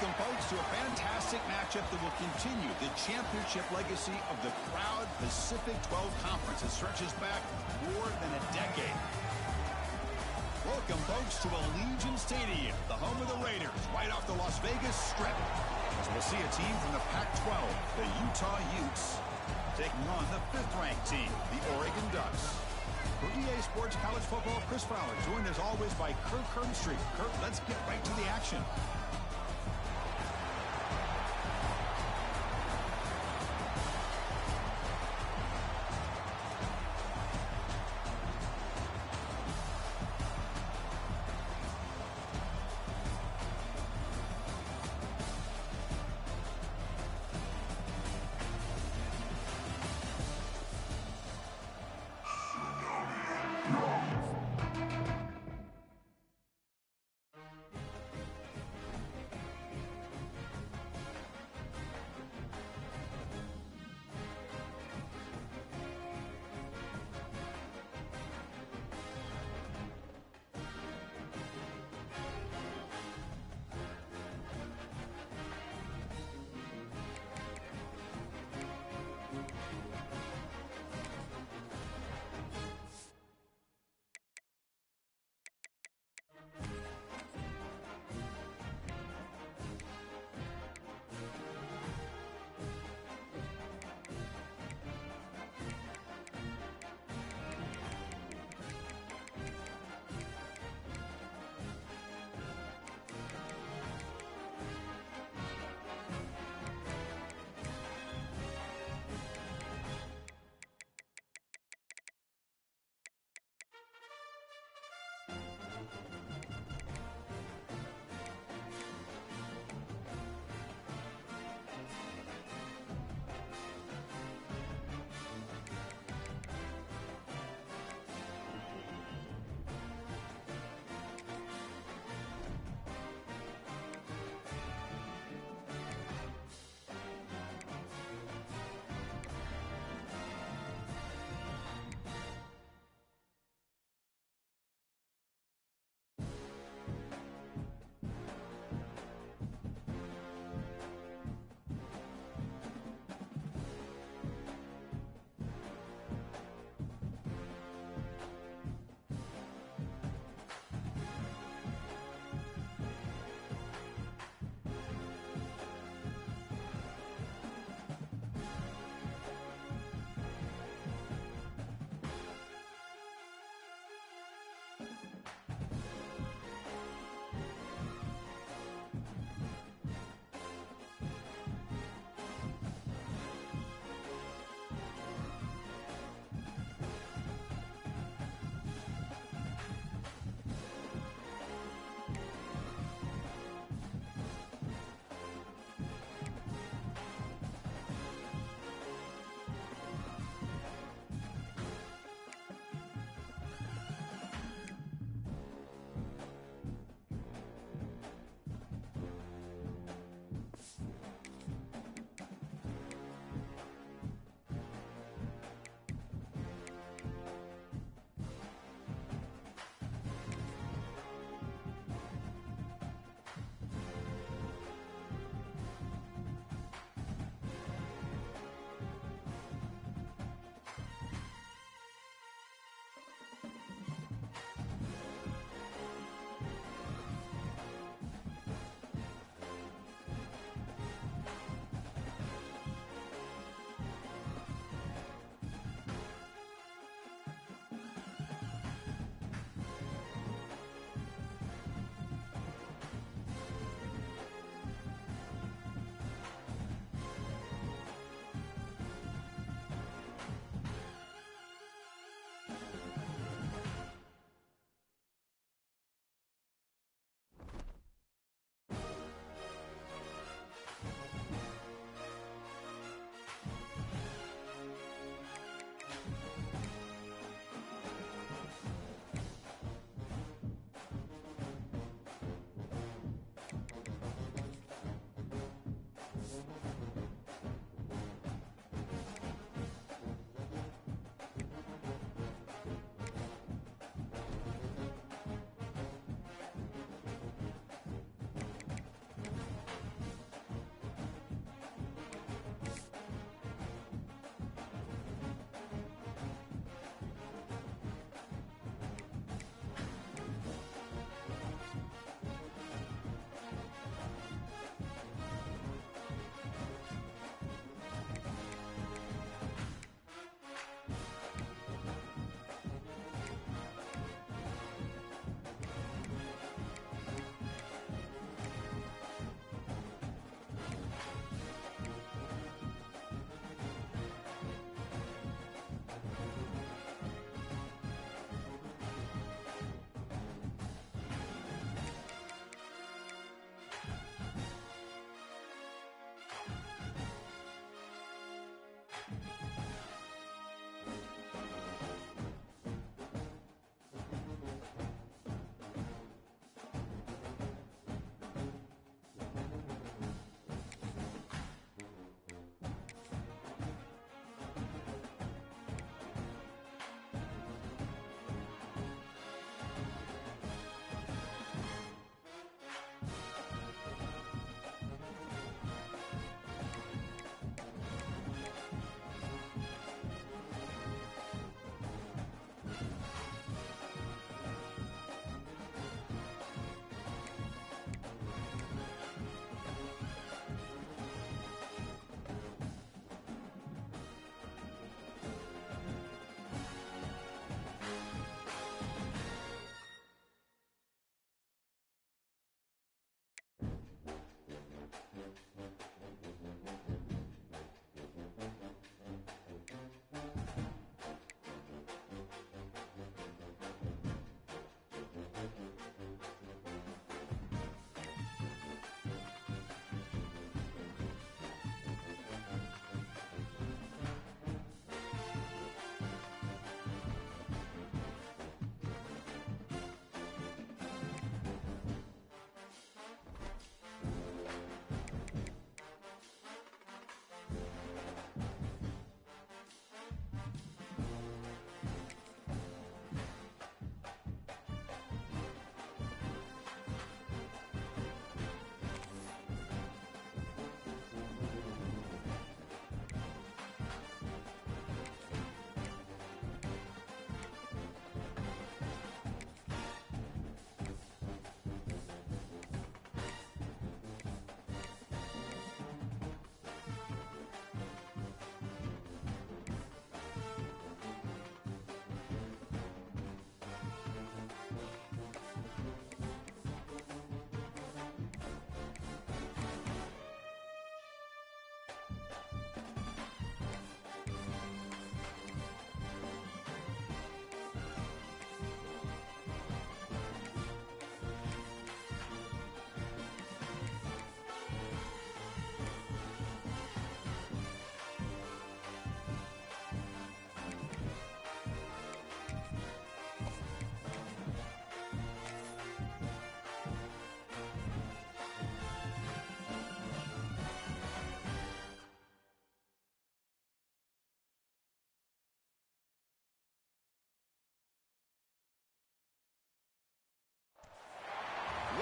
Welcome, folks, to a fantastic matchup that will continue the championship legacy of the proud Pacific 12 Conference that stretches back more than a decade. Welcome, folks, to Allegiant Stadium, the home of the Raiders, right off the Las Vegas Strip. As we'll see a team from the PAC-12, the Utah Utes, taking on the 5th-ranked team, the Oregon Ducks. For EA Sports College Football, Chris Fowler, joined as always by Kirk Herbstreit. Kirk, let's get right to the action.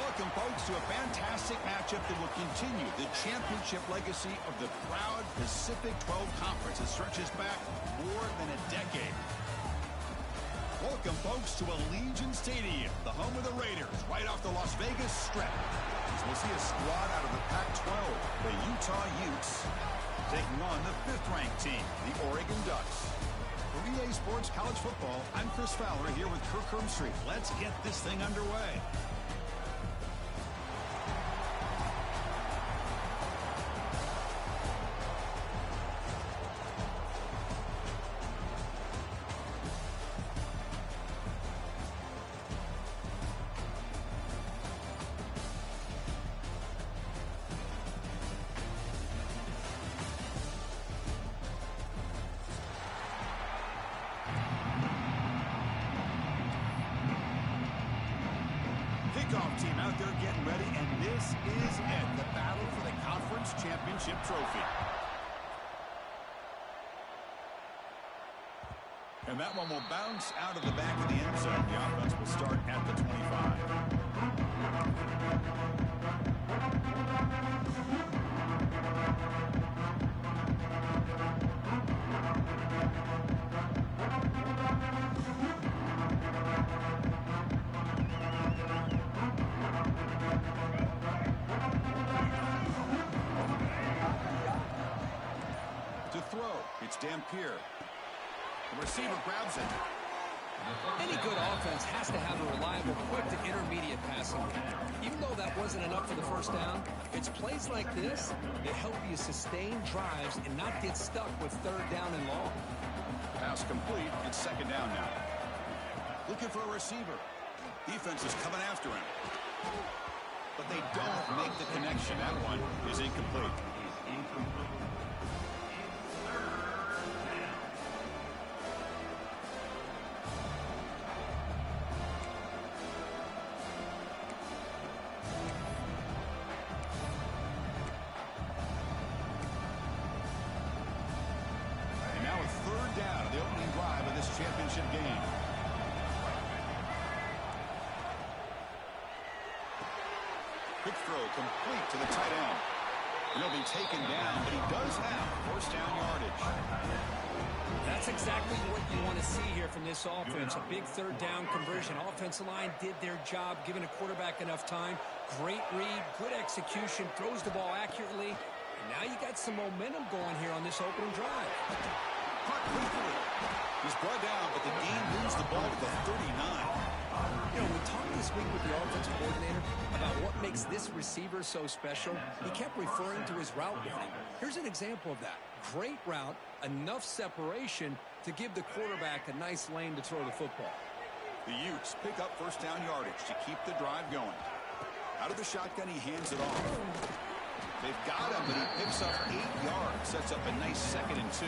Welcome, folks, to a fantastic matchup that will continue the championship legacy of the proud Pacific 12 Conference that stretches back more than a decade. Welcome, folks, to Allegiant Stadium, the home of the Raiders, right off the Las Vegas Strip. As we'll see a squad out of the PAC-12, the Utah Utes, taking on the 5th-ranked team, the Oregon Ducks. For EA Sports College Football, I'm Chris Fowler here with Kirk Hermstreet. Let's get this thing underway. Kickoff team out there getting ready, and this is it, the battle for the conference championship trophy. And that one will bounce out of the back of the end zone. The offense will start at the 25. To throw, it's Dampier. The receiver grabs it. Any good offense has to have a reliable, quick to intermediate passing game. Even though that wasn't enough for the first down, it's plays like this that help you sustain drives and not get stuck with 3rd down and long. Pass complete. It's 2nd down now. Looking for a receiver. Defense is coming after him. But they don't make the connection. That one is incomplete. Down to the opening drive of this championship game. Quick throw complete to the tight end. He'll be taken down, but he does have 1st down yardage. That's exactly what you want to see here from this offense. A big 3rd down conversion. Offensive line did their job, giving a quarterback enough time. Great read, good execution, throws the ball accurately. And now you got some momentum going here on this opening drive. He's brought down, but the game moves the ball to the 39. You know, we talked this week with the offensive coordinator about what makes this receiver so special. He kept referring to his route running. Here's an example of that. Great route, enough separation to give the quarterback a nice lane to throw the football. The Utes pick up 1st down yardage to keep the drive going. Out of the shotgun, he hands it off. They've got him, but he picks up 8 yards, sets up a nice 2nd and 2.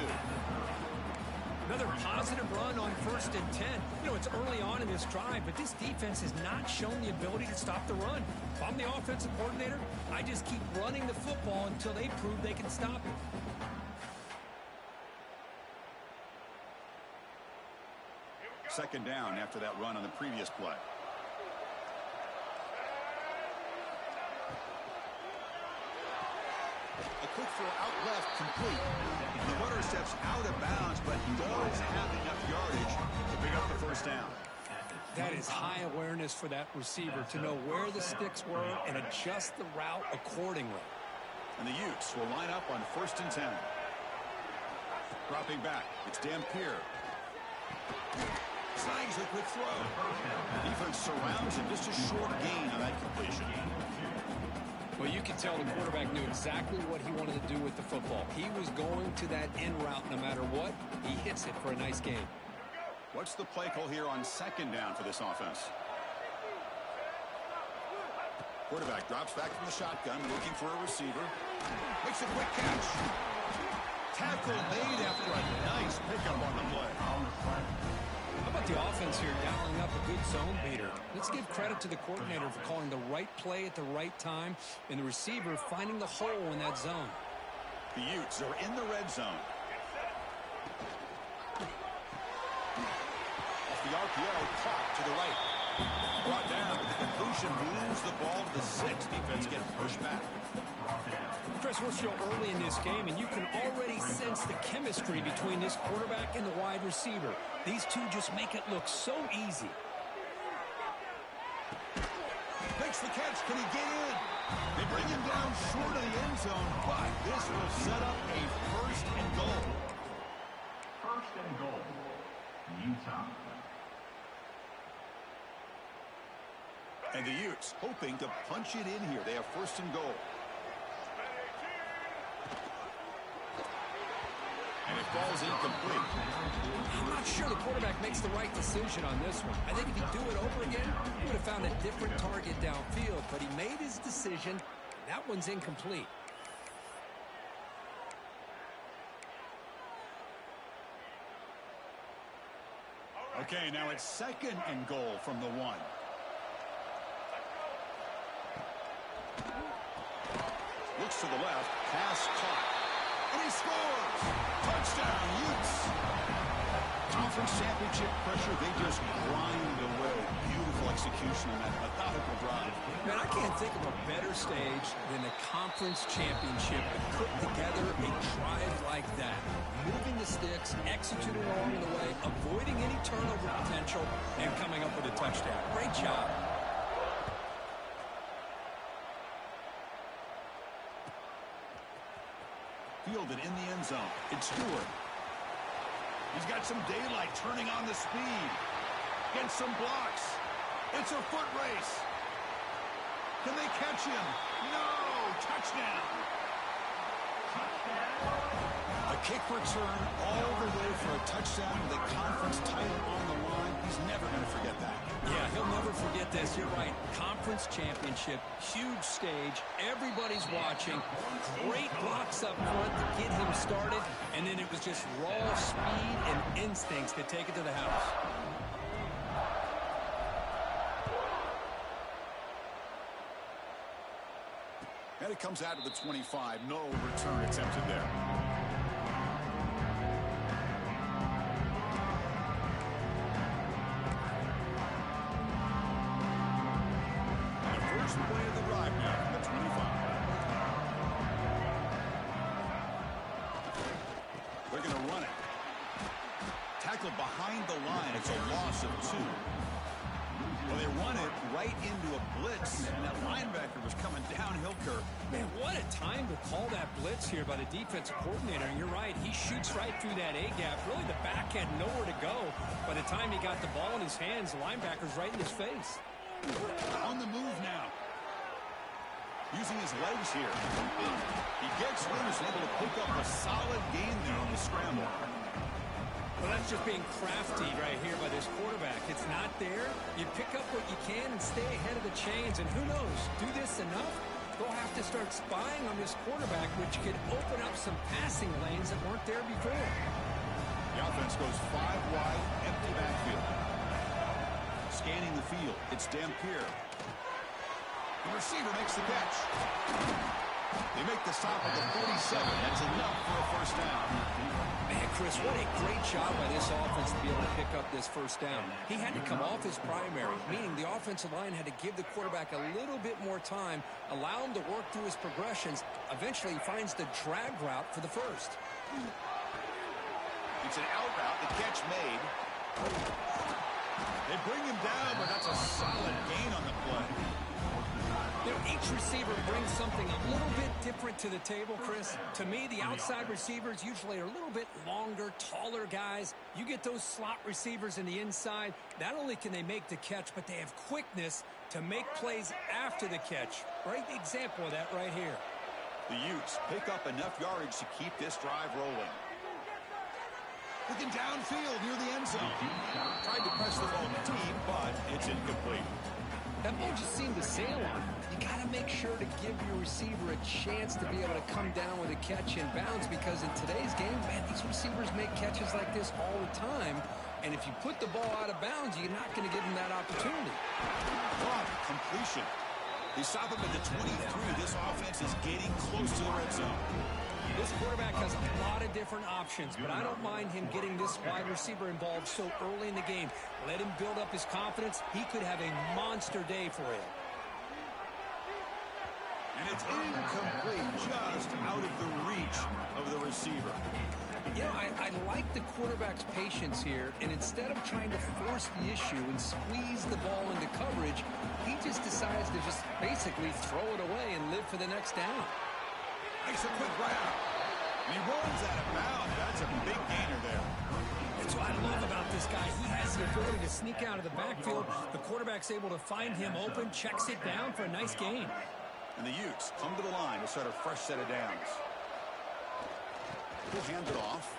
Another positive run on 1st and 10. You know, it's early on in this drive, but this defense has not shown the ability to stop the run. If I'm the offensive coordinator, I just keep running the football until they prove they can stop it. Second down after that run on the previous play. A quick throw out left, complete. The runner steps out of bounds, but does have enough yardage to pick up the 1st down. That is high awareness for that receiver to know where the sticks were and adjust the route accordingly. And the Utes will line up on 1st and 10. Dropping back, it's Dampier. Snags a quick throw. Defense surrounds him, just a short gain on that completion. Well, you can tell the quarterback knew exactly what he wanted to do with the football. He was going to that end route no matter what. He hits it for a nice gain. What's the play call here on 2nd down for this offense? Quarterback drops back from the shotgun, looking for a receiver. Makes a quick catch. Tackle made after a nice pickup on the play. How about the offense here dialing up a good zone beater? Let's give credit to the coordinator for calling the right play at the right time and the receiver finding the hole in that zone. The Utes are in the red zone. Off the RPO, clock to the right. Brought down, but the completion moves the ball to the 6. Defense getting pushed back. Chris, we're still early in this game, and you can already sense the chemistry between this quarterback and the wide receiver. These two just make it look so easy. Makes the catch. Can he get in? They bring him down short of the end zone, but this will set up a 1st and goal. 1st and goal, Utah. And the Utes hoping to punch it in here. They have 1st and goal. And it falls incomplete. I'm not sure the quarterback makes the right decision on this one. I think if he'd do it over again, he would have found a different target downfield. But he made his decision. That one's incomplete. Okay, now it's 2nd and goal from the 1. Looks to the left. Pass caught. And he scores! Touchdown, Utes! Conference championship pressure, they just grind away. Beautiful execution on that methodical drive. Man, I can't think of a better stage than the conference championship to put together a drive like that. Moving the sticks, executing along the way, avoiding any turnover potential, and coming up with a touchdown. Great job. Fielded in the end zone. It's Stewart. He's got some daylight turning on the speed. Gets some blocks. It's a foot race. Can they catch him? No! Touchdown! A kick return all the way for a touchdown with a conference title on the line. He's never going to forget that. Yeah, he'll never forget this. You're right. Conference championship, huge stage. Everybody's watching. Great blocks up front to get him started. And then it was just raw speed and instincts to take it to the house. And it comes out to the 25. No return attempted there. First play of the drive now from the 25. They're going to run it. Tackled behind the line. It's a loss of 2. Well, they run it right into a blitz, and that linebacker was coming downhill curve. Man, what a time to call that blitz here by the defensive coordinator. And you're right, he shoots right through that A-gap. Really, the back had nowhere to go. By the time he got the ball in his hands, the linebacker's right in his face. On the move now. Using his legs here. He gets loose, able to pick up a solid gain there on the scramble. Well, that's just being crafty right here by this quarterback. It's not there. You pick up what you can and stay ahead of the chains. And who knows, do this enough, they'll have to start spying on this quarterback, which could open up some passing lanes that weren't there before. The offense goes 5 wide, empty backfield. Scanning the field, it's Dampier. The receiver makes the catch. They make the stop at the 47. That's enough for a 1st down. Man, Chris, what a great job by this offense to be able to pick up this 1st down. He had to come off his primary, meaning the offensive line had to give the quarterback a little bit more time, allow him to work through his progressions. Eventually, he finds the drag route for the 1st. It's an out route, the catch made. They bring him down, but that's a solid gain on the play. You know, each receiver brings something a little bit different to the table, Chris. To me, the outside receivers usually are a little bit longer, taller guys. You get those slot receivers in the inside, not only can they make the catch, but they have quickness to make plays after the catch. Great example of that right here. The Utes pick up enough yardage to keep this drive rolling. Looking downfield near the end zone. Tried to press the ball deep, but it's incomplete. That ball just seemed to sail on. You got to make sure to give your receiver a chance to be able to come down with a catch in bounds, because in today's game, man, these receivers make catches like this all the time. And if you put the ball out of bounds, you're not going to give them that opportunity. Block, completion. They stop him at the 23. This offense is getting close to the red zone. This quarterback has a lot of different options, but I don't mind him getting this wide receiver involved so early in the game. Let him build up his confidence. He could have a monster day for you. And it's incomplete, just out of the reach of the receiver. You know, I like the quarterback's patience here, and instead of trying to force the issue and squeeze the ball into coverage, he just decides to just basically throw it away and live for the next down. Makes a quick grab. And he runs out of bounds. That's a big gainer there. That's what I love about this guy. He has the ability to sneak out of the backfield. The quarterback's able to find him open, checks it down for a nice gain. And the Utes come to the line to start a fresh set of downs. He'll hand it off.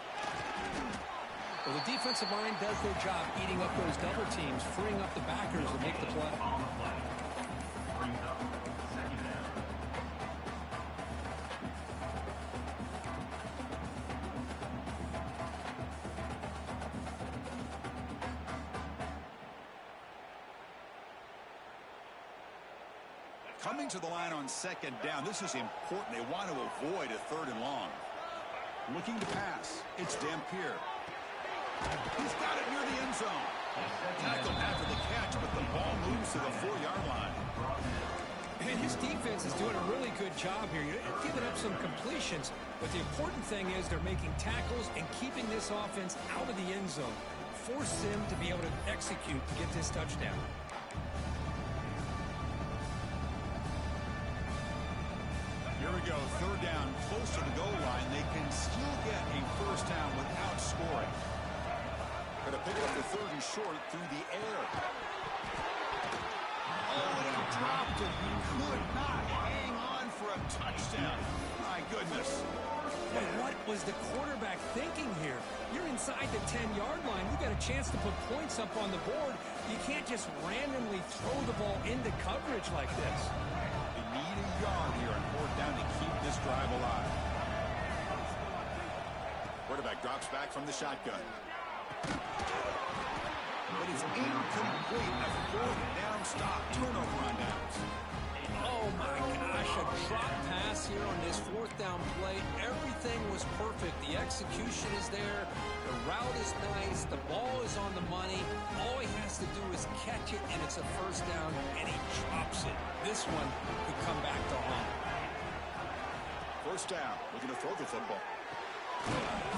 Well, the defensive line does their job eating up those double teams, freeing up the backers to make the play. Coming to the line on second down, this is important. They want to avoid a third and long. Looking to pass. It's Dampier. He's got it near the end zone. Tackled after the catch, but the ball moves to the 4-yard line. And his defense is doing a really good job here. You're giving up some completions, but the important thing is they're making tackles and keeping this offense out of the end zone. Force them to be able to execute to get this touchdown. Here we go, third down, close to the goal line. They can still get a first down without scoring. Going to pick up the third and short through the air. Oh, he dropped it. He could not hang on for a touchdown. My goodness. But what was the quarterback thinking here? You're inside the 10-yard line. You got a chance to put points up on the board. You can't just randomly throw the ball into coverage like this. Need a yard here and fourth down to keep this drive alive. Quarterback drops back from the shotgun. But it's incomplete. A fourth down stop. Turnover on downs. Oh, my gosh. A drop pass here on this fourth down play. Everything was perfect. The execution is there. The route is nice. The ball is on the money. All he has to do is catch it, and it's a first down, and he drops it. This one could come back to haunt. First down. Looking to throw the football.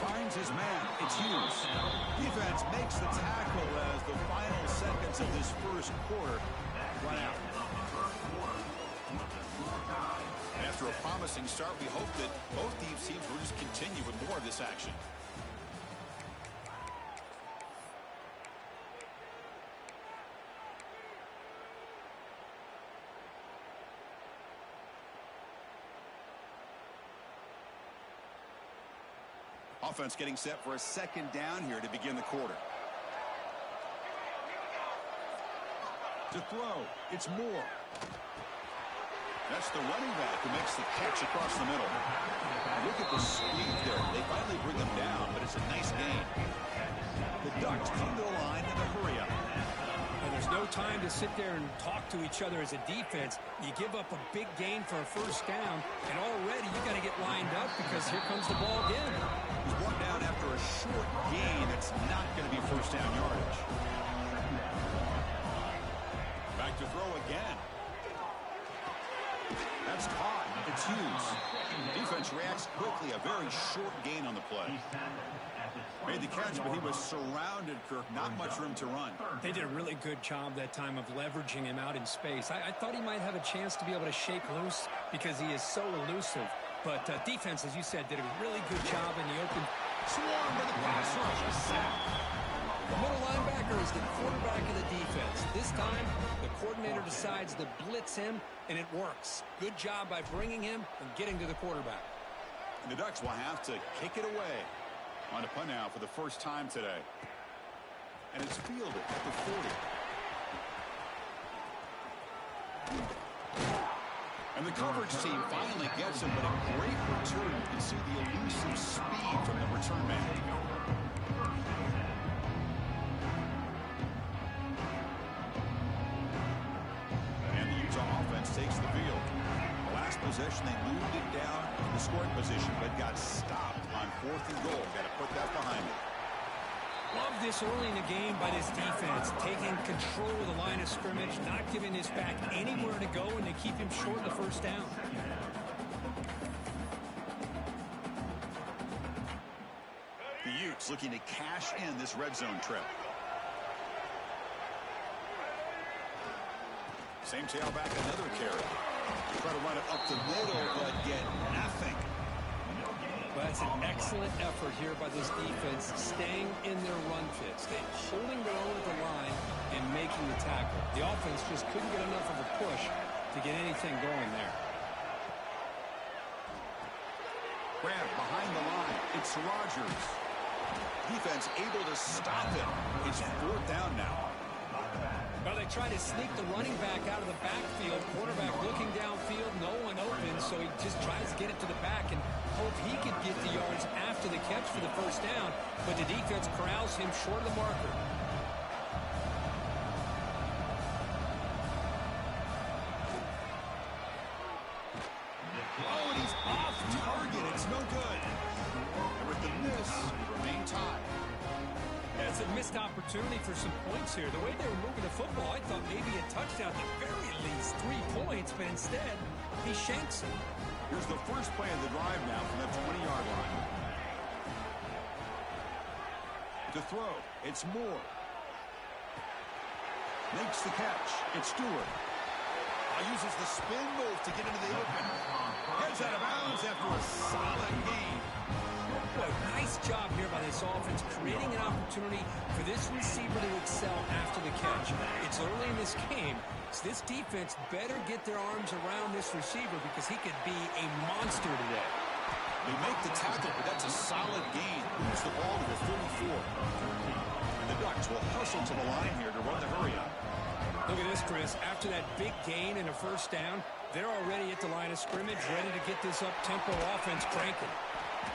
Finds his man. It's Hughes. Defense makes the tackle as the final seconds of this first quarter run out. After a promising start, we hope that both these teams will just continue with more of this action. Offense getting set for a second down here to begin the quarter. To throw, it's Moore. That's the running back who makes the catch across the middle. Look at the speed there. They finally bring him down, but it's a nice gain. The Ducks come to the line in a hurry up. And there's no time to sit there and talk to each other as a defense. You give up a big gain for a first down, and already you got to get lined up because here comes the ball again. He's brought down after a short gain. It's not going to be first down yardage. Back to throw again. That's caught. It's Hughes. Defense reacts quickly. A very short gain on the play. Made the catch, but he was surrounded, Kirk. Not much room to run. They did a really good job that time of leveraging him out in space. I thought he might have a chance to be able to shake loose because he is so elusive. But defense, as you said, did a really good job in the open. Swarm to the pass rush. The middle linebacker is the quarterback of the defense. This time, the coordinator decides to blitz him, and it works. Good job by bringing him and getting to the quarterback. And the Ducks will have to kick it away. On a punt now for the first time today. And it's fielded at the 40. And the coverage team finally gets him, but a great return. You can see the elusive speed from the return man. And the Utah offense takes the field. The last possession and they moved it down the scoring position, but got stopped on 4th and goal. Got to put that behind it. Love this early in the game by this defense, taking control of the line of scrimmage, not giving this back anywhere to go, and they keep him short of the first down. The Utes looking to cash in this red zone trip. Same tailback, another carry. Try to run it up the middle, but get nothing. Well, that's an excellent effort here by this defense, staying in their run fits. They're holding their own at the line and making the tackle. The offense just couldn't get enough of a push to get anything going there. Grab behind the line. It's Rodgers. Defense able to stop him. It's 4th down now. Well, they try to sneak the running back out of the backfield. Quarterback looking downfield, no one open, so he just tries to get it to the back and hope he could get the yards after the catch for the first down, but the defense corrals him short of the marker. Oh, and he's off target. It's no good. And with the miss, we remain tied. That's a missed opportunity for some points here. The way they were moving the football, I thought maybe a touchdown, at the very least 3 points, but instead, he shanks it. Here's the first play of the drive now from the 20-yard line. To throw, it's Moore. Makes the catch. It's Stewart. Uses the spin move to get into the open. Heads out of bounds after a solid gain. Boy, nice job here by this offense, creating an opportunity for this receiver to excel after the catch. It's early in this game, so this defense better get their arms around this receiver because he could be a monster today. They make the tackle, but that's a solid gain. Moves the ball to the 34. And the Ducks will hustle to the line here to run the hurry up. Look at this, Chris. After that big gain and a first down, they're already at the line of scrimmage, ready to get this up-tempo offense cranking.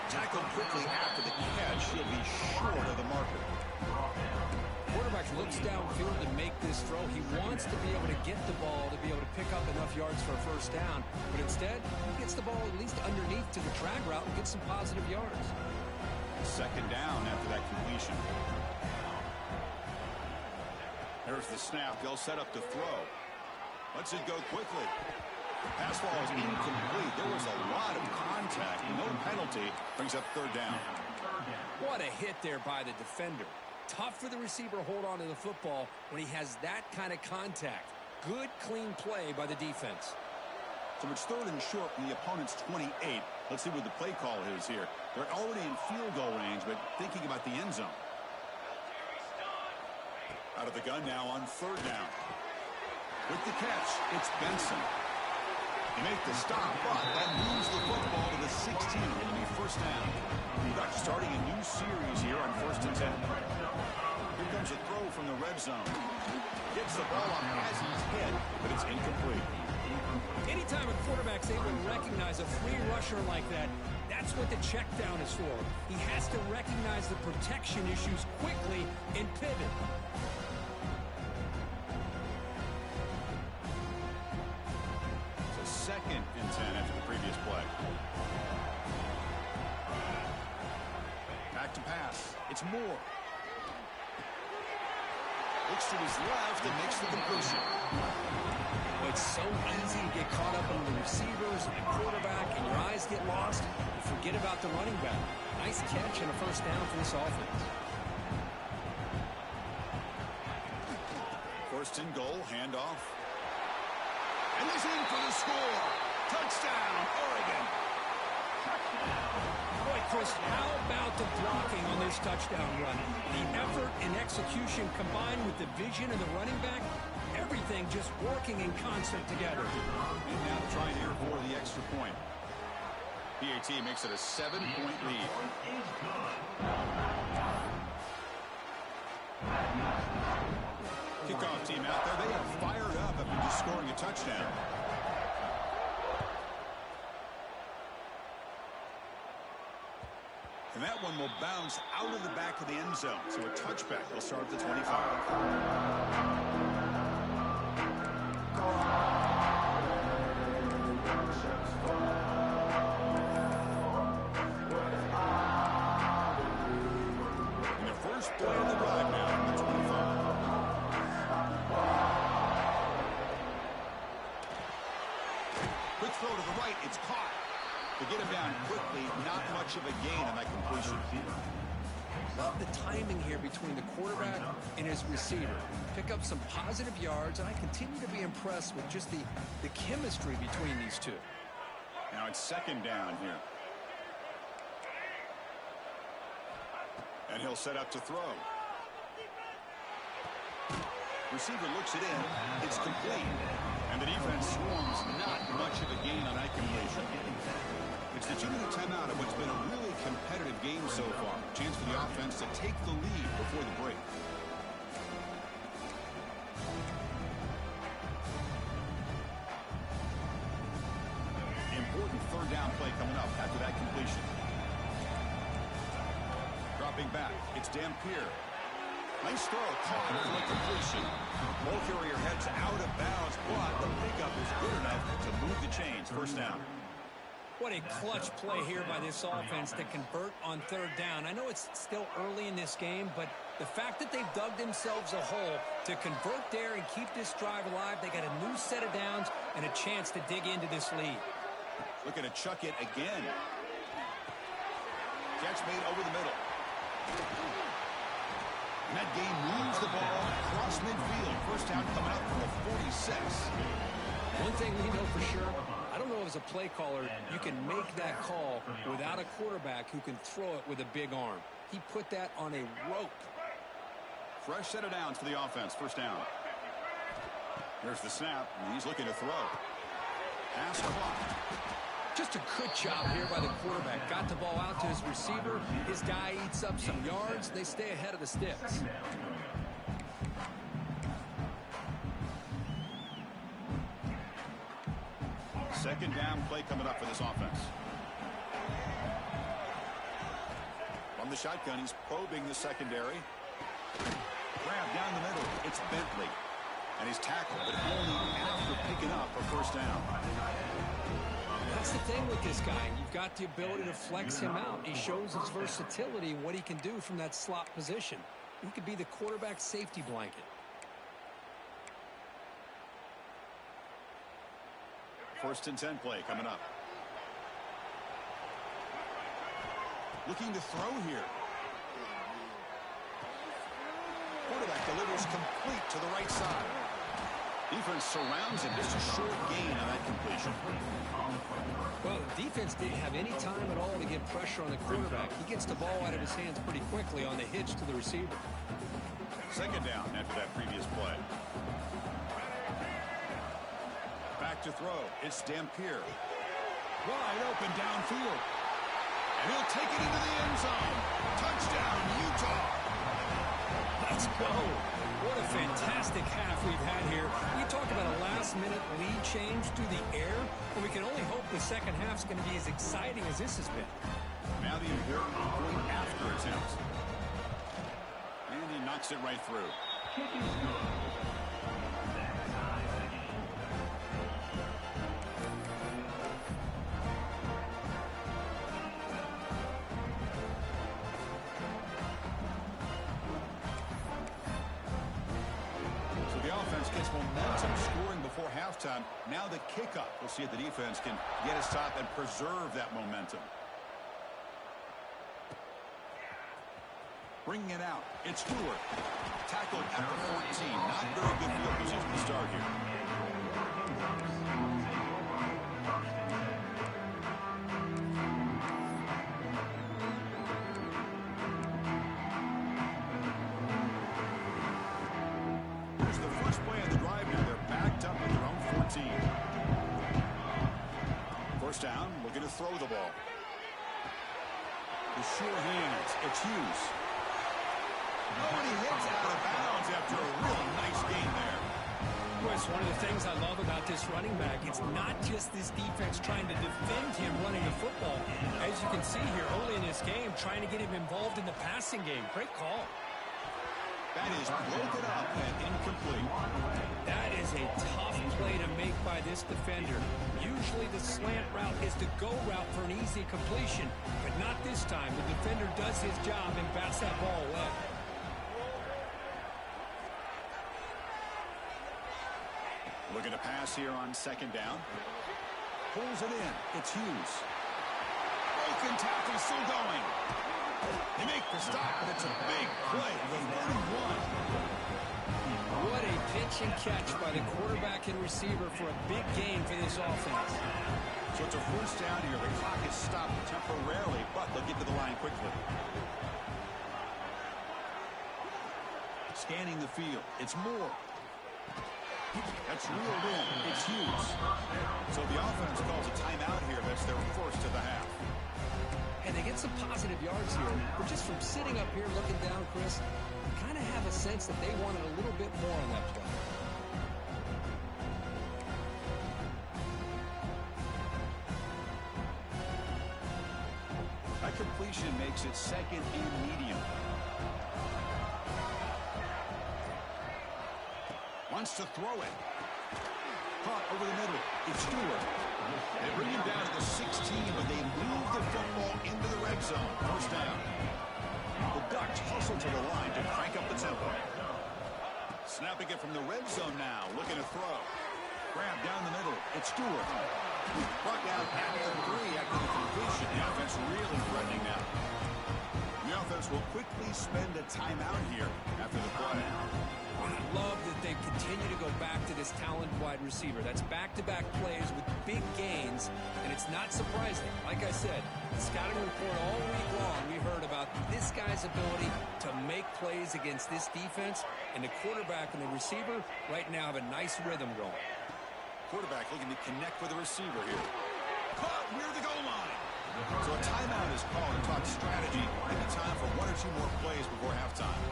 Tackled quickly after the catch. He'll be short of the marker. Quarterback looks downfield to make this throw. He wants to be able to get the ball to be able to pick up enough yards for a first down. But instead, he gets the ball at least underneath to the drag route and gets some positive yards. 2nd down after that completion. There's the snap. They'll set up the throw. Lets it go quickly. Pass ball is incomplete. There was a lot of contact. No penalty. Brings up 3rd down. What a hit there by the defender. Tough for the receiver to hold on to the football when he has that kind of contact. Good, clean play by the defense. So it's 3rd and short from the opponent's 28. Let's see what the play call is here. They're already in field goal range, but thinking about the end zone. Out of the gun now on 3rd down. With the catch, it's Benson. They make the stop, but that moves the football to the 16. It'll be 1st down. Ducks starting a new series here on 1st and 10. Here comes a throw from the red zone. Gets the ball up as he's hit, but it's incomplete. Anytime a quarterback's able to recognize a free rusher like that, that's what the check down is for. He has to recognize the protection issues quickly and pivot. So 2nd and 10 after the previous play. Back to pass. It's Moore. Looks to his left and makes the completion. It's so easy to get caught up on the receivers and the quarterback, and your eyes get lost. You forget about the running back. Nice catch and a 1st down for this offense. 1st and goal, handoff. And he's in for the score. Touchdown, Oregon. Boy, Chris, how about the blocking on this touchdown run? The effort and execution combined with the vision of the running back, everything just working in concert together. And now trying here for the extra point. PAT makes it a 7-point lead. Kickoff team out there. They are fired up after just scoring a touchdown. And that one will bounce out of the back of the end zone. So a touchback will start at the 25. First play of the drive now at the 25. Quick throw to the right. It's caught. To get him down quickly, not much of a gain on that completion. Love the timing here between the quarterback and his receiver. Pick up some positive yards, and I continue to be impressed with just the chemistry between these two. Now it's second down here. And he'll set up to throw. Receiver looks it in. It's complete. And the defense swarms, not much of a gain on that completion. It's the 2-minute timeout of what's been a really competitive game so far. Chance for the offense to take the lead before the break. Important third down play coming up after that completion. Dropping back, it's Dampier. Nice throw, caught for the completion. Ball carrier heads out of bounds, but the pickup is good enough to move the chains. First down. What a clutch play here by this offense to convert on third down. I know it's still early in this game, but the fact that they've dug themselves a hole to convert there and keep this drive alive, they got a new set of downs and a chance to dig into this lead. Looking to chuck it again. Catch made over the middle. And that game moves the ball across midfield. First down coming up from the 46. One thing we know for sure, I don't know as a play caller, you can make that call without a quarterback who can throw it with a big arm. He put that on a rope. Fresh set of downs for the offense. First down. Here's the snap, and he's looking to throw. Pass clock. Just a good job here by the quarterback. Got the ball out to his receiver. His guy eats up some yards. They stay ahead of the sticks. Second down play coming up for this offense. From the shotgun, he's probing the secondary. Grab down the middle. It's Bentley. And he's tackled, but only after picking up a first down. That's the thing with this guy. You've got the ability to flex him out. He shows his versatility and what he can do from that slot position. He could be the quarterback safety blanket. First and 10 play coming up. Looking to throw here. Quarterback delivers complete to the right side. Defense surrounds him. Just a short gain on that completion. Well, the defense didn't have any time at all to get pressure on the quarterback. He gets the ball out of his hands pretty quickly on the hitch to the receiver. Second down after that previous play. Back to throw. It's Dampier. Wide open downfield. And he'll take it into the end zone. Touchdown, Utah. Let's go. What a fantastic half we've had here. We talk about a last-minute lead change through the air, and we can only hope the second half's going to be as exciting as this has been. Now the important point after attempt. And he knocks it right through. Gets momentum scoring before halftime. Now the kickoff. We'll see if the defense can get a stop and preserve that momentum. Bringing it out. It's Stewart. Tackled at the 14. Not very good field position to start here. First down, looking to throw the ball. The sure hands, it's Hughes. Oh, and he hits out of bounds after a really nice game there. Well, it's one of the things I love about this running back. It's not just this defense trying to defend him running the football. As you can see here early in this game, trying to get him involved in the passing game. Great call. That is broken up and incomplete. That is a tough play to make by this defender. Usually the slant route is the go route for an easy completion, but not this time. The defender does his job and bats that ball away. Looking to pass here on second down. Pulls it in. It's Hughes. Broken tackle, still going. They make the stop, but it's a big play. The 41. What a pitch and catch by the quarterback and receiver for a big gain for this offense. So it's a first down here. The clock is stopped temporarily, but they'll get to the line quickly. Scanning the field. It's Moore. That's reeled in. It's Hughes. So the offense calls a timeout here. That's their first of the half. And they get some positive yards here. But just from sitting up here looking down, Chris, you kind of have a sense that they wanted a little bit more on that play. That completion makes it second and medium. Wants to throw it. Caught over the middle. It's Stewart. They bring him down to the 16, but they move the football into the red zone. First down. The Ducks hustle to the line to crank up the tempo. Snapping it from the red zone now. Looking to throw. Grab down the middle. It's Stewart. Brought down at the 3 after the completion. The offense really threatening now. The offense will quickly spend a timeout here after the play. I love that they continue to go back to this talented wide receiver. That's back-to-back plays with big gains, and it's not surprising. Like I said, the scouting report all week long, we heard about this guy's ability to make plays against this defense, and the quarterback and the receiver right now have a nice rhythm going. Quarterback looking to connect with the receiver here. Caught near the goal line. So a timeout is called to talk strategy. Maybe time for 1 or 2 more plays before halftime.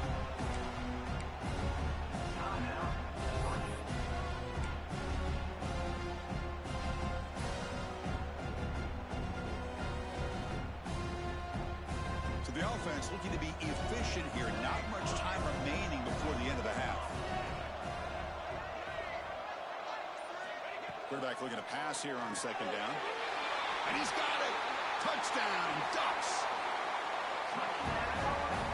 So the offense looking to be efficient here. Not much time remaining before the end of the half. Quarterback looking to pass here on second down. And he's got it. Touchdown, Ducks.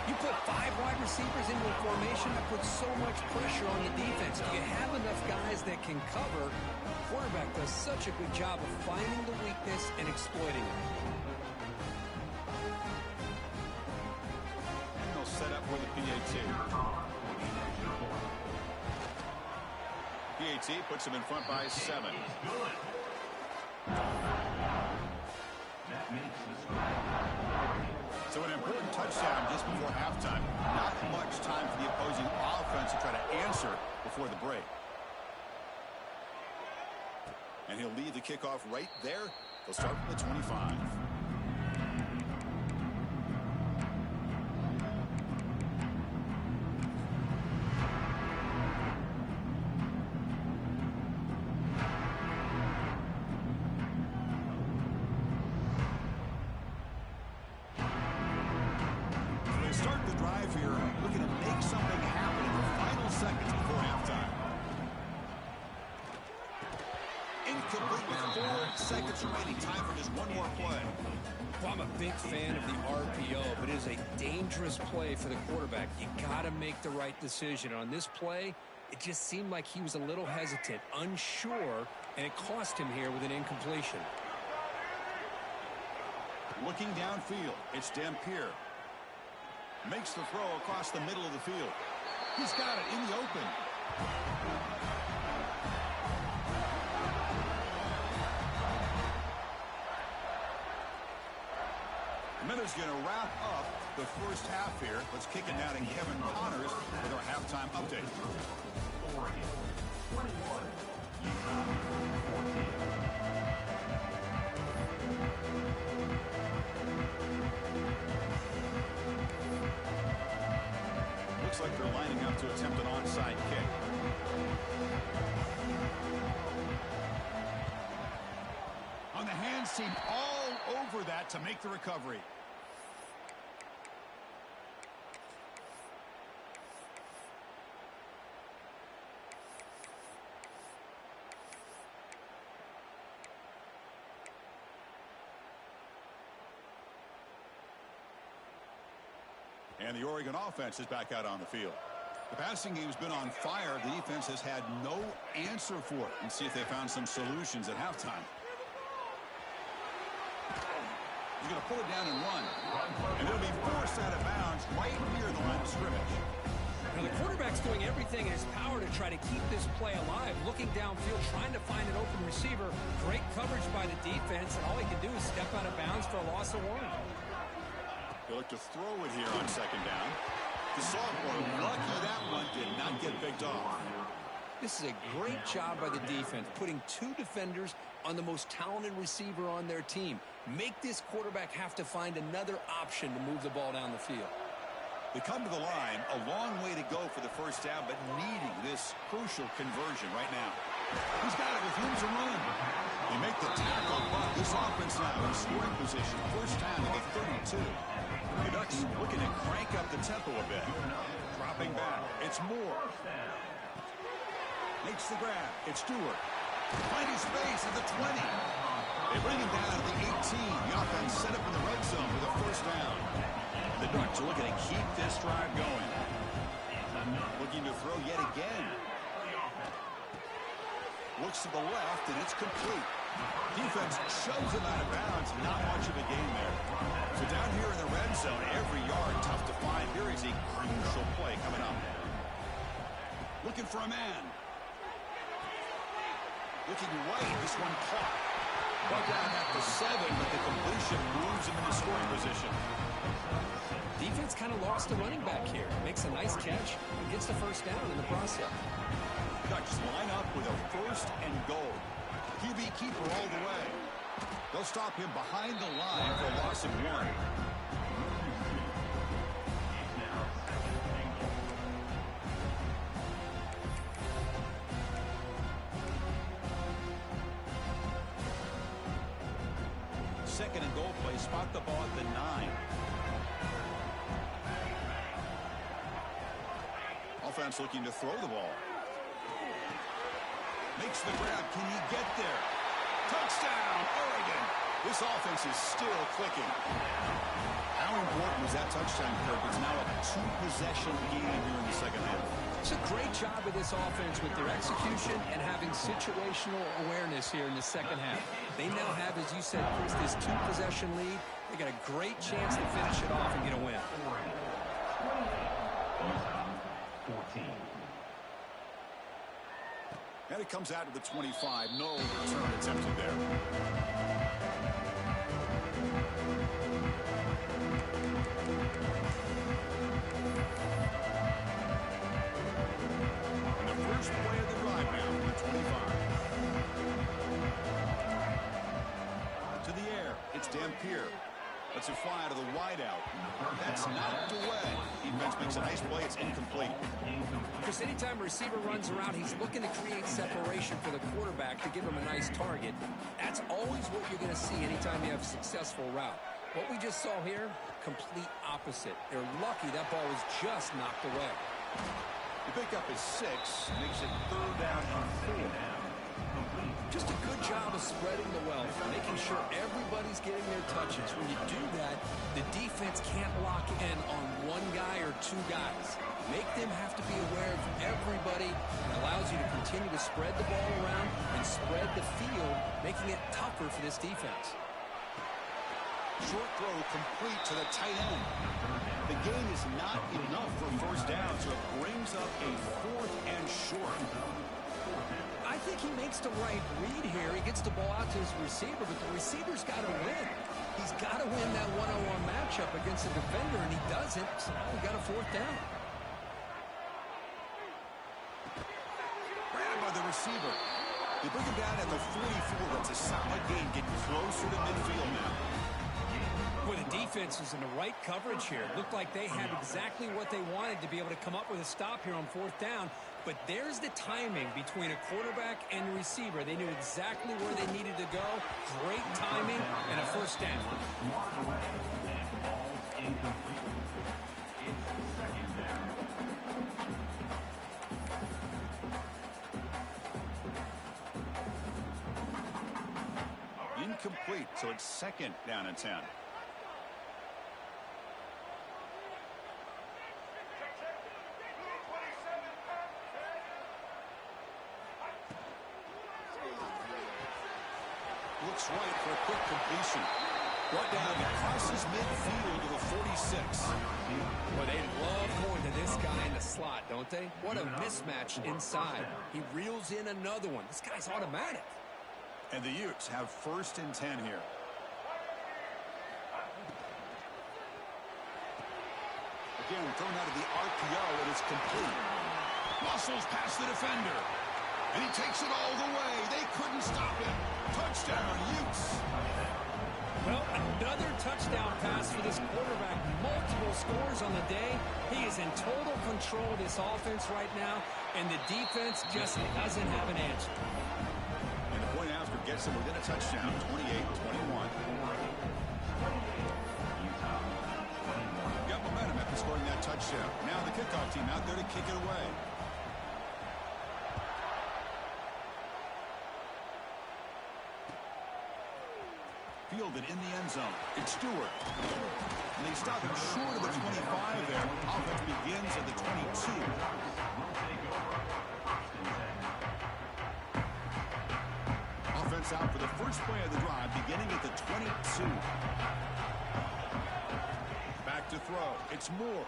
You put 5 wide receivers into a formation that puts so much pressure on the defense. Do you have enough guys that can cover? The quarterback does such a good job of finding the weakness and exploiting it. And they'll set up for the PAT. PAT puts them in front by 7. So an important touchdown just before halftime. Not much time for the opposing offense to try to answer before the break. And he'll lead the kickoff right there. They'll start from the 25. Incomplete with 4 seconds remaining. Time for just 1 more play. Well, I'm a big fan of the RPO, but it is a dangerous play for the quarterback. You got to make the right decision. On this play, it just seemed like he was a little hesitant, unsure, and it cost him here with an incompletion. Looking downfield, it's Dampier. Makes the throw across the middle of the field. He's got it in the open. Miller's going to wrap up the first half here. Let's kick it down to Kevin Connors with our halftime update. Oregon, 21. Utah, 14. Looks like they're lining up to attempt an onside kick. On the hands team, all over that to make the recovery. And the Oregon offense is back out on the field. The passing game's been on fire. The defense has had no answer for it. Let's see if they found some solutions at halftime. He's going to pull it down and run. And it'll be forced out of bounds right near the line of scrimmage. Now, the quarterback's doing everything in his power to try to keep this play alive. Looking downfield, trying to find an open receiver. Great coverage by the defense, and all he can do is step out of bounds for a loss of 1. They look to throw it here on second down. The sophomore, lucky that one did not get picked off. This is a great job by the defense, putting 2 defenders on the most talented receiver on their team. Make this quarterback have to find another option to move the ball down the field. They come to the line, a long way to go for the first down, but needing this crucial conversion right now. He's got it with room to run. They make the tackle, but this offense now in scoring position. First down at the 32. The Ducks looking to crank up the tempo a bit. Dropping back. It's Moore. Makes the grab. It's Stewart. Finding space at the 20. They bring him down to the 18. The offense set up in the red zone for the first down. The Ducks are looking to keep this drive going. Looking to throw yet again. Looks to the left, and it's complete. Defense shoves him out of bounds. Not much of a gain there. So down here in the red zone, every yard tough to find. Here is a crucial play coming up. Looking for a man. Looking right. This one caught. Brought down at the 7, but the completion moves him into scoring position. Defense kind of lost a running back here. Makes a nice catch and gets the first down in the process. Ducks line up with a first and goal. QB keeper all the way. They'll stop him behind the line for a loss of 1. Second and goal play. Spot the ball at the 9. Offense looking to throw the ball. Makes the grab. Can he get there? Touchdown, Oregon. This offense is still clicking. How important was that touchdown, Kirk? It's now a 2-possession game here in the second half. It's a great job of this offense with their execution and having situational awareness here in the second half. They now have, as you said, Chris, this 2-possession lead. They got a great chance to finish it off and get a win. 14. And it comes out to the 25. No return attempted there. And the first play of the drive now from the 25. To the air. It's Dampier. Lets it fly to the wideout. That's knocked away. Defense makes a nice play. It's incomplete. Because anytime a receiver runs around, he's looking to create separation for the quarterback to give him a nice target. That's always what you're going to see anytime you have a successful route. What we just saw here, complete opposite. They're lucky that ball was just knocked away. The pickup is 6. Makes it 3rd down and 4. Just a good job of spreading the wealth, making sure everybody's getting their touches. When you do that, the defense can't lock in on one guy or 2 guys. Make them have to be aware of everybody. It allows you to continue to spread the ball around and spread the field, making it tougher for this defense. Short throw complete to the tight end. The gain is not enough for first down, so it brings up a 4th and short. I think he makes the right read here. He gets the ball out to his receiver, but the receiver's got to win. He's got to win that one-on-one matchup against the defender, and he doesn't. So now we got a 4th down. Grabbed by the receiver. They bring him down at the 44. That's a solid gain, getting closer to midfield now. Well, the defense is in the right coverage here. Looked like they had exactly what they wanted to be able to come up with a stop here on 4th down. But there's the timing between a quarterback and a receiver. They knew exactly where they needed to go. Great timing and a first down. Incomplete, so it's 2nd down and 10. looks right for a quick completion. Brought down, it crosses midfield to the 46. Well, they love going to this guy in the slot, don't they? What a mismatch inside. He reels in another one. This guy's automatic. And the Utes have 1st and 10 here. Again, thrown out of the RPO, it is complete. Muscles past the defender. And he takes it all the way. They couldn't stop him. Touchdown, Utes. Well, another touchdown pass for this quarterback. Multiple scores on the day. He is in total control of this offense right now, and the defense just doesn't have an answer. And the point after gets him within a touchdown, 28-21. Got momentum after scoring that touchdown. Now the kickoff team out there to kick it away. Fielded in the end zone. It's Stewart. And they stop him short of the 25 there. Offense begins at the 22. Offense out for the first play of the drive, beginning at the 22. Back to throw. It's Moore.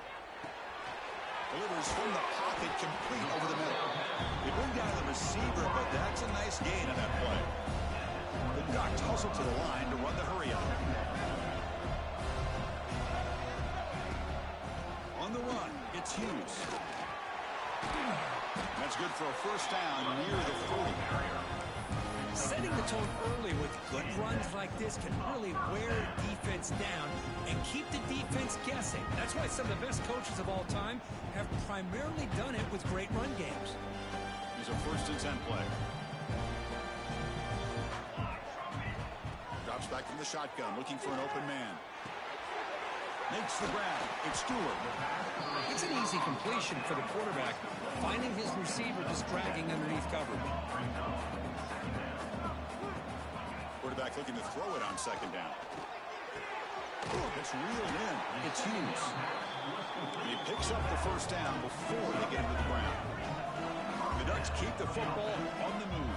Delivers from the pocket, complete over the middle. They bring down the receiver, but that's a nice gain on that play. The Ducks hustle to the line to run the hurry-up. On the run, it's Hughes. That's good for a first down near the 40. Setting the tone early with good runs like this can really wear defense down and keep the defense guessing. That's why some of the best coaches of all time have primarily done it with great run games. Here's a 1st and 10 play. Drops back from the shotgun, looking for an open man. Makes the grab. It's Stewart. It's an easy completion for the quarterback, finding his receiver just dragging underneath coverage. Quarterback looking to throw it on 2nd down. It's reeled in. It's Hughes. And he picks up the first down before they get him to the ground. The Ducks keep the football on the move.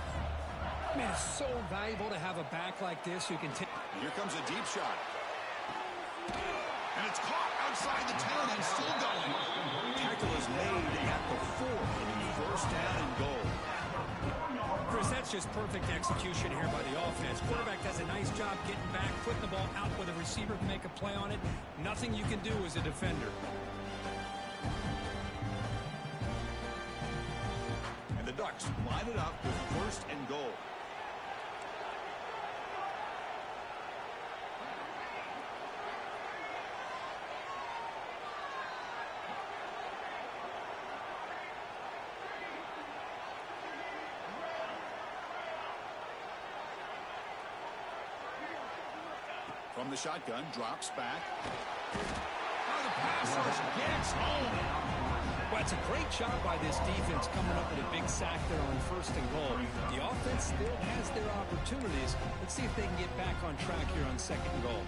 Man, it's so valuable to have a back like this who can take. Here comes a deep shot. And it's caught outside the 10 and still going. Tackle is made at the 4. 1st down and goal. Chris, that's just perfect execution here by the offense. Quarterback does a nice job getting back, putting the ball out where the receiver can make a play on it. Nothing you can do as a defender. And the Ducks line it up with 1st and goal. From the shotgun, drops back. Oh, the pass rush gets home. Well, it's a great job by this defense coming up with a big sack there on 1st and goal. The offense still has their opportunities. Let's see if they can get back on track here on 2nd and goal.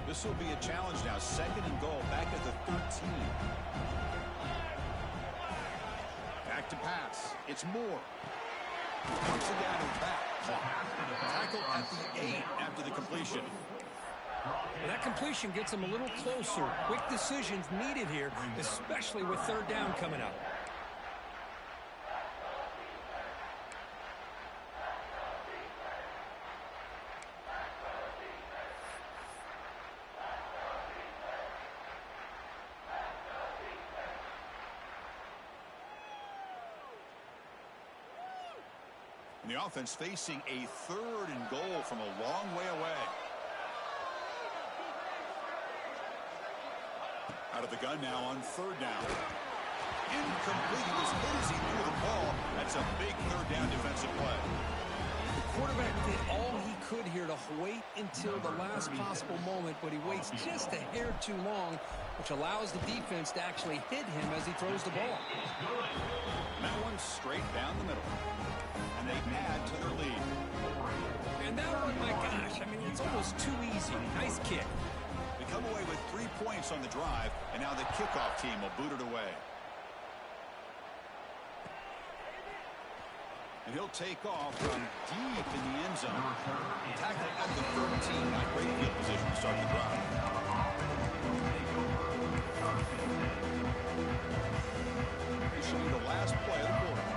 This will be a challenge now. 2nd and goal, back at the 13. Back to pass. It's Moore. Knocks it down and back. Tackle at the 8 after the completion. Well, that completion gets them a little closer. Quick decisions needed here, especially with 3rd down coming up. And the offense facing a 3rd and goal from a long way away. Out of the gun now on 3rd down. Incomplete. He was hit as he threw the ball. That's a big 3rd down defensive play. The quarterback did all he could here to wait until the last possible moment, but he waits just a hair too long, which allows the defense to actually hit him as he throws the ball. That one straight down the middle. And they add to their lead. And that one, my gosh, I mean, it's almost too easy. Nice kick. They come away with 3 points on the drive, and now the kickoff team will boot it away. And he'll take off from deep in the end zone. Tackling at the 13, not great field position to start the drive. This should be the last play of the quarter.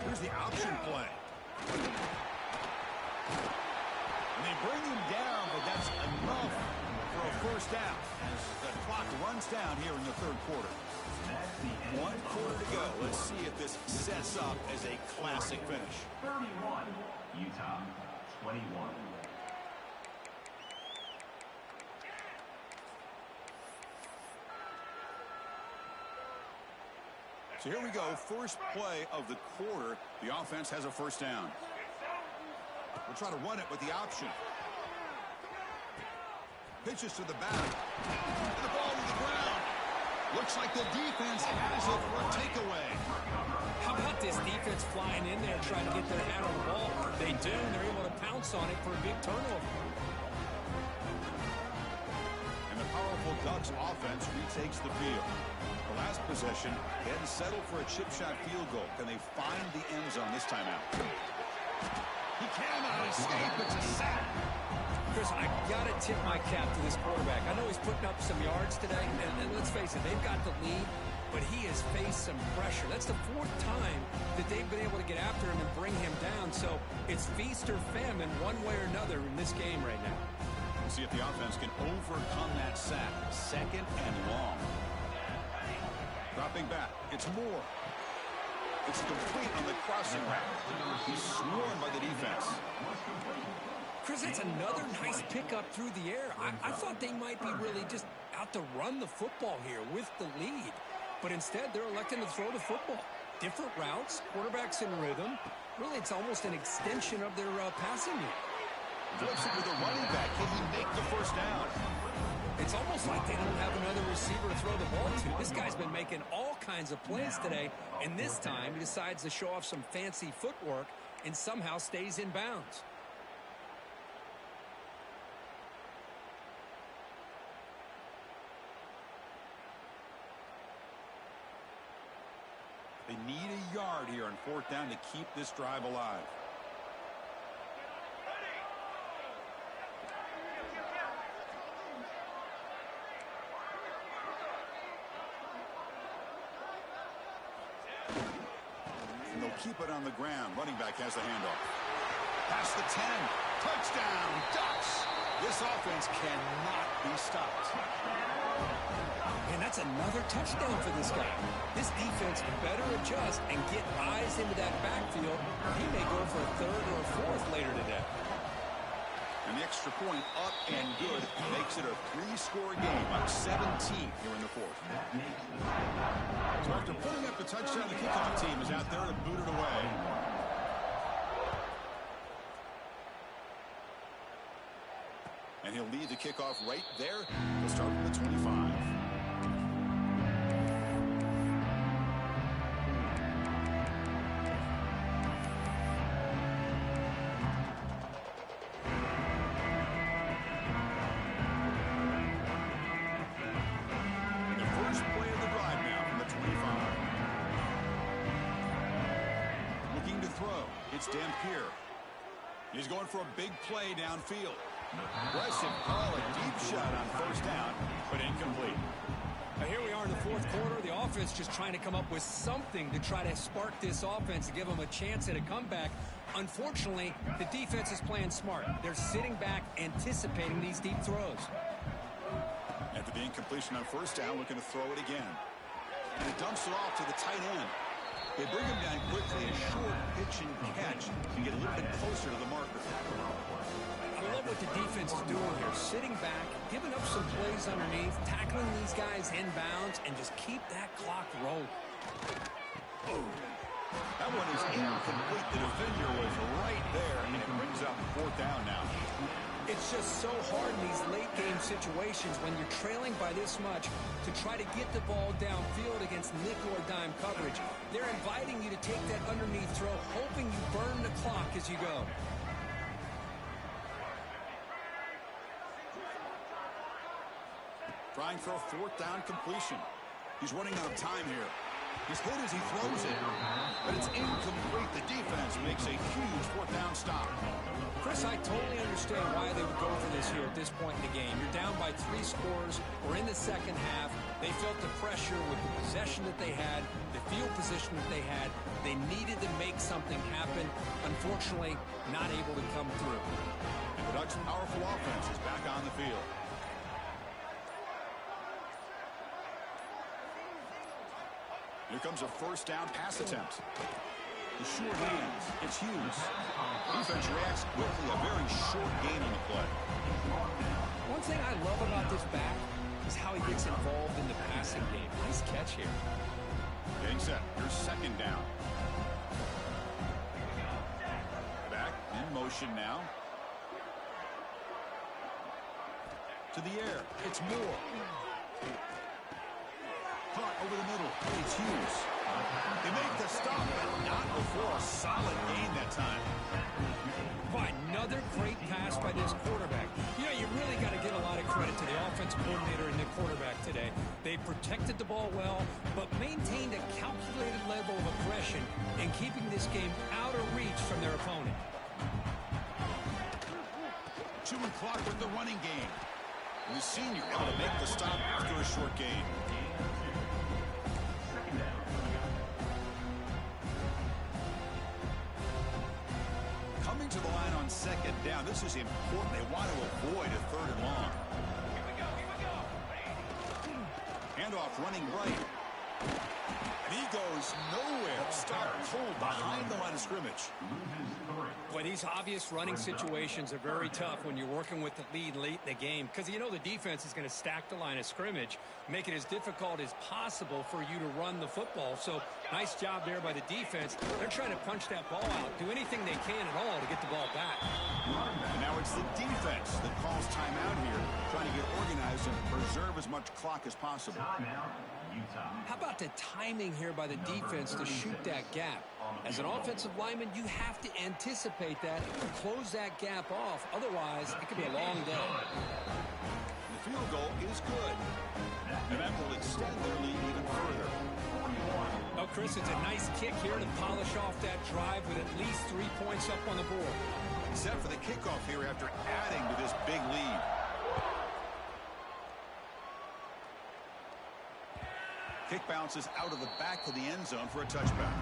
Here's the option play. And they bring him down, but that's enough for a first down as the clock runs down here in the third quarter. 1 quarter to go. Let's see if this sets up as a classic finish. 31, Utah, 21. So here we go. First play of the quarter. The offense has a first down. We'll try to run it with the option. Pitches to the back. And the ball to the ground. Looks like the defense has it for a takeaway. How about this defense flying in there trying to get their hat on the ball? They do, and they're able to pounce on it for a big turnover. And the powerful Ducks offense retakes the field. The last possession, they had to settle for a chip shot field goal. Can they find the end zone this time out? He cannot escape. It's a sack. Chris, I got to tip my cap to this quarterback. I know he's putting up some yards today, and let's face it, they've got the lead, but he has faced some pressure. That's the 4th time that they've been able to get after him and bring him down, so it's feast or famine one way or another in this game right now. We'll see if the offense can overcome that sack. 2nd and long. Dropping back. It's Moore. It's complete on the crossing route. He's swarmed by the defense. Chris, that's another nice pickup through the air. I thought they might be really just out to run the football here with the lead. But instead, they're electing to throw the football. Different routes, quarterbacks in rhythm. Really, it's almost an extension of their passing game. Flips it to the running back. Can he make the first down? It's almost like they don't have another receiver to throw the ball to. This guy's been making all kinds of plays today, and this time he decides to show off some fancy footwork and somehow stays in bounds. They need a yard here on 4th down to keep this drive alive. And they'll keep it on the ground. Running back has the handoff. Past the 10. Touchdown, Ducks. This offense cannot be stopped. And that's another touchdown for this guy. This defense better adjust and get eyes into that backfield. He may go for a 3rd or a 4th later today. And the extra point up and good makes it a 3-score game. Up 17 here in the 4th. So after putting up the touchdown, the kickoff team is out there to boot it away. And he'll lead the kickoff right there. He'll start from the 25. He's going for a big play downfield. Aggressive call, a deep shot on first down, but incomplete. Now here we are in the 4th quarter. The offense just trying to come up with something to try to spark this offense to give them a chance at a comeback. Unfortunately, the defense is playing smart. They're sitting back, anticipating these deep throws. After the incompletion on first down, looking to throw it again. And it dumps it off to the tight end. They bring him down quickly, a short pitch and catch to get a little bit closer to the marker. I love what the defense is doing here. Sitting back, giving up some plays underneath, tackling these guys inbounds, and just keep that clock rolling. That one is incomplete. The defender was right there, and it brings up fourth down now. It's just so hard in these late-game situations when you're trailing by this much to try to get the ball downfield against nickel or dime coverage. They're inviting you to take that underneath throw, hoping you burn the clock as you go. Trying for a fourth down completion. He's running out of time here. He's hit as he throws it, but it's incomplete. The defense makes a huge fourth down stop. Chris, I totally understand why they would go for this here at this point in the game. You're down by 3 scores. We're in the second half. They felt the pressure with the possession that they had, the field position that they had. They needed to make something happen. Unfortunately, not able to come through. And the Ducks' powerful offense is back on the field. Here comes a first down pass attempt. The short hands. It's Hughes. Defense reacts quickly. A very short gain on the play. One thing I love about this back is how he gets involved in the passing game. Nice catch here. Getting set. Here's second down. Back in motion now. To the air. It's Moore. Caught over the middle. It's Hughes. They make the stop, but not before a solid gain that time. Boy, another great pass by this quarterback. You know, you really got to give a lot of credit to the offensive coordinator and the quarterback today. They protected the ball well, but maintained a calculated level of aggression in keeping this game out of reach from their opponent. Chewing clock with the running game. And the senior able to make the stop after a short gain. Coming to the line on second down. This is important. They want to avoid a third and long. Handoff running right. And he goes nowhere. Stop pulled behind the line of scrimmage. Boy, these obvious running situations are very tough when you're working with the lead late in the game because you know the defense is going to stack the line of scrimmage, make it as difficult as possible for you to run the football. So nice job there by the defense. They're trying to punch that ball out, do anything they can at all to get the ball back. And now it's the defense that calls timeout here, trying to get organized and preserve as much clock as possible. How about the timing here by the defense to shoot that gap? As an offensive lineman, you have to anticipate that, close that gap off. Otherwise, it could be a long day. The field goal is good. And that will extend their lead even further. Oh, Chris, it's a nice kick here to polish off that drive with at least 3 points up on the board. Set for the kickoff here after adding to this big lead. Kick bounces out of the back of the end zone for a touchback.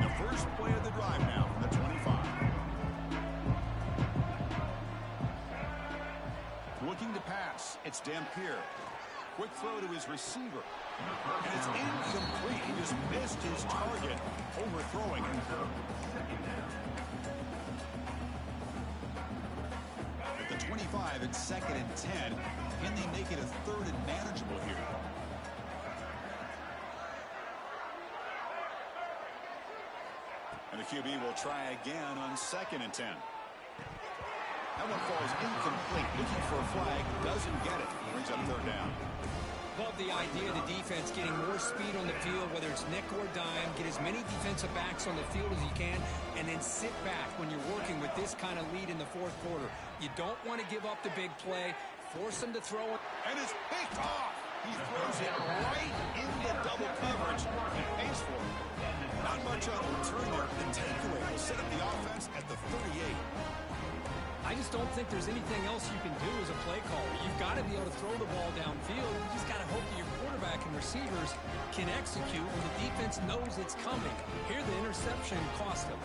The first play of the drive now from the 25. Looking to pass. It's Dampier. Quick throw to his receiver. And it's incomplete. He just missed his target, overthrowing it. At the 25, it's second and 10. Can they make it a third and manageable here? And the QB will try again on second and 10. That one falls incomplete. Looking for a flag. Doesn't get it. Brings up third down. Love the idea of the defense getting more speed on the field, whether it's nickel or dime, get as many defensive backs on the field as you can, and then sit back when you're working with this kind of lead in the fourth quarter. You don't want to give up the big play, force them to throw it. And it's picked off. He throws it right into double coverage and pays for it. Not much on the return there. The takeaway will set up the offense at the 38. I just don't think there's anything else you can do as a play caller. You've got to be able to throw the ball downfield. You just got to hope that your quarterback and receivers can execute when the defense knows it's coming. Here, the interception cost them.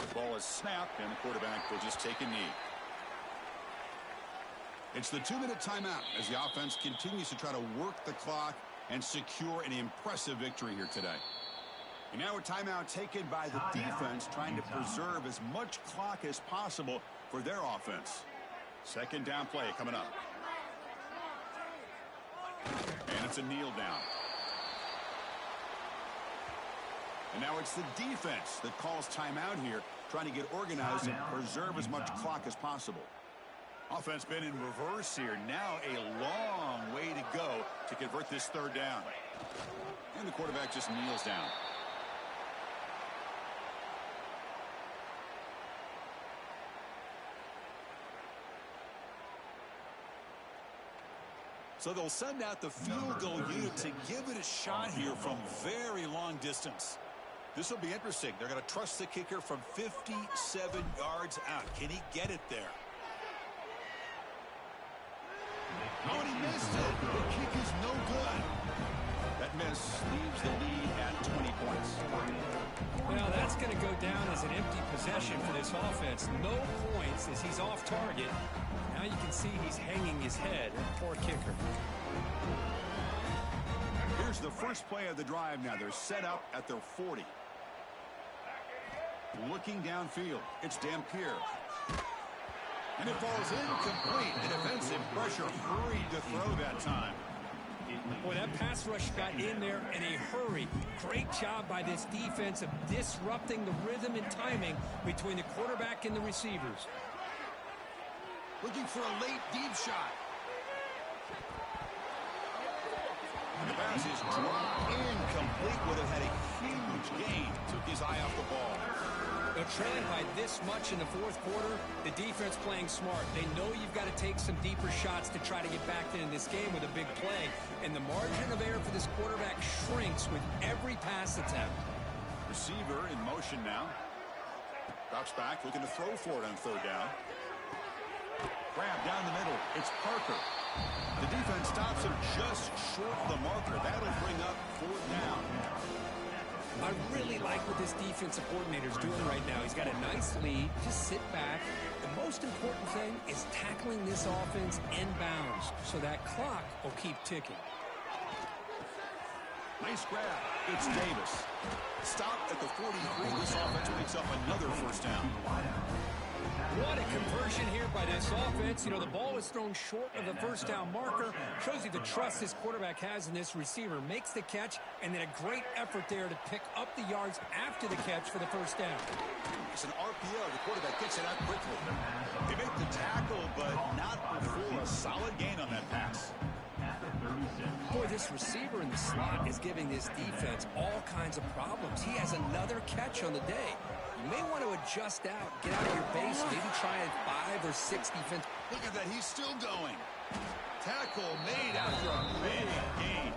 The ball is snapped, and the quarterback will just take a knee. It's the 2-minute timeout as the offense continues to try to work the clock and secure an impressive victory here today. And now a timeout taken by the defense, trying to preserve as much clock as possible for their offense. Second down play coming up. And it's a kneel down. And now it's the defense that calls timeout here, trying to get organized and preserve as much clock as possible. Offense been in reverse here. Now a long way to go to convert this third down. And the quarterback just kneels down. So they'll send out the field goal unit to give it a shot here from very long distance. This will be interesting. They're going to trust the kicker from 57 yards out. Can he get it there? Oh, and he missed it. The kick is no good. That miss leaves the lead at 20 points. Well, that's going to go down as an empty possession for this offense. No points as he's off target. Now you can see he's hanging his head. Poor kicker. Here's the first play of the drive now. They're set up at their 40. Looking downfield, it's Dampier. And it falls incomplete. The defensive pressure hurried to throw that time. Boy, that pass rush got in there in a hurry. Great job by this defense of disrupting the rhythm and timing between the quarterback and the receivers. Looking for a late deep shot. And the pass is dropped incomplete. Would have had a huge gain. Took his eye off the ball. They're trailing by this much in the fourth quarter. The defense playing smart. They know you've got to take some deeper shots to try to get back into this game with a big play. And the margin of error for this quarterback shrinks with every pass attempt. Receiver in motion now. Drops back, looking to throw for it on third down. Grab down the middle. It's Parker. The defense stops him just short of the marker. That'll bring up fourth down. I really like what this defensive coordinator is doing right now. He's got a nice lead. Just sit back. The most important thing is tackling this offense inbounds so that clock will keep ticking. Nice grab. It's Davis. Stop at the 43. This offense picks up another first down. What a conversion here by this offense. You know, the ball was thrown short of the first down marker. Shows you the trust this quarterback has in this receiver. Makes the catch, and then a great effort there to pick up the yards after the catch for the first down. It's an RPO. The quarterback gets it out quickly. They make the tackle, but not before a solid gain on that pass. Boy, this receiver in the slot is giving this defense all kinds of problems. He has another catch on the day. You may want to adjust out, get out of your base, maybe try a 5 or 6 defense. Look at that, he's still going. Tackle made after a big gain.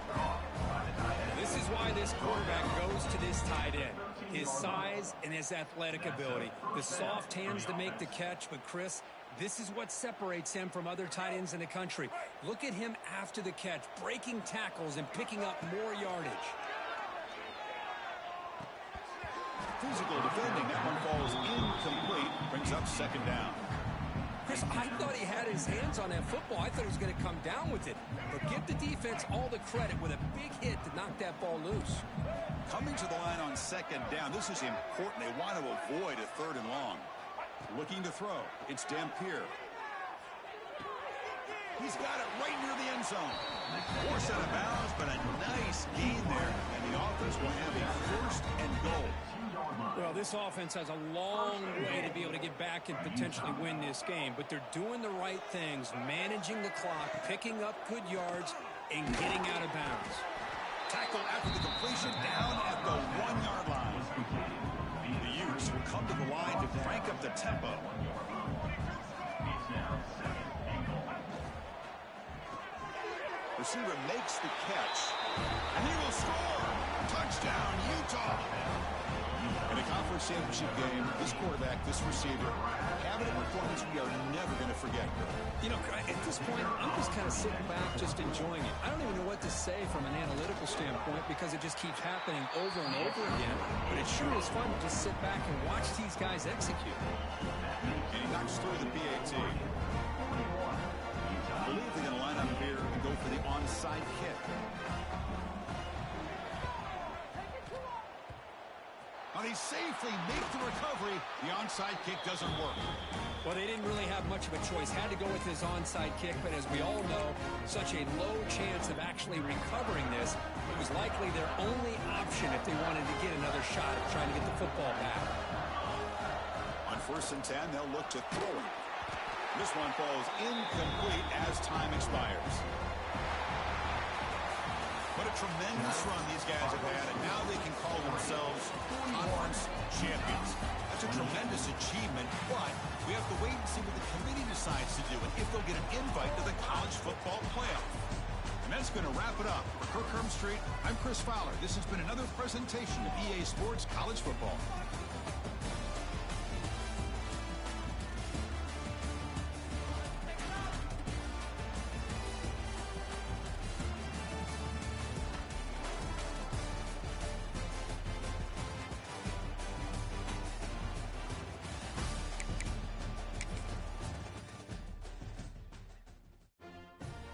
This is why this quarterback goes to this tight end. His size and his athletic ability. The soft hands to make the catch, but Chris, this is what separates him from other tight ends in the country. Look at him after the catch, breaking tackles and picking up more yardage. Physical defending. That one falls incomplete. Brings up second down. Chris, I thought he had his hands on that football. I thought he was going to come down with it. But give the defense all the credit with a big hit to knock that ball loose. Coming to the line on second down. This is important. They want to avoid a third and long. Looking to throw. It's Dampier. He's got it right near the end zone. Forced out of bounds, but a nice gain there. And the offense will have a first and goal. Well, this offense has a long way to be able to get back and potentially win this game, but they're doing the right things, managing the clock, picking up good yards, and getting out of bounds. Tackle after the completion, down at the 1-yard line. The Utes will come to the line to crank up the tempo. Receiver makes the catch, and he will score. Touchdown, Utah. In a conference championship game, this quarterback, this receiver, having a performance we are never going to forget. You know, at this point, I'm just kind of sitting back, just enjoying it. I don't even know what to say from an analytical standpoint because it just keeps happening over and over again. But it sure is fun to just sit back and watch these guys execute. And he knocks through the PAT. I believe they're going to line up here and go for the onside kick. they safely make the recovery. The onside kick doesn't work. Well, they didn't really have much of a choice. Had to go with his onside kick, but as we all know, such a low chance of actually recovering this. It was likely their only option if they wanted to get another shot at trying to get the football back. On 1st and 10, they'll look to throw it. This one falls incomplete as time expires. What a tremendous run these guys have had, and now they can call themselves conference champions. That's a tremendous achievement, but we have to wait and see what the committee decides to do and if they'll get an invite to the college football playoff. And that's going to wrap it up. For Kirk Street, I'm Chris Fowler. This has been another presentation of EA Sports College Football.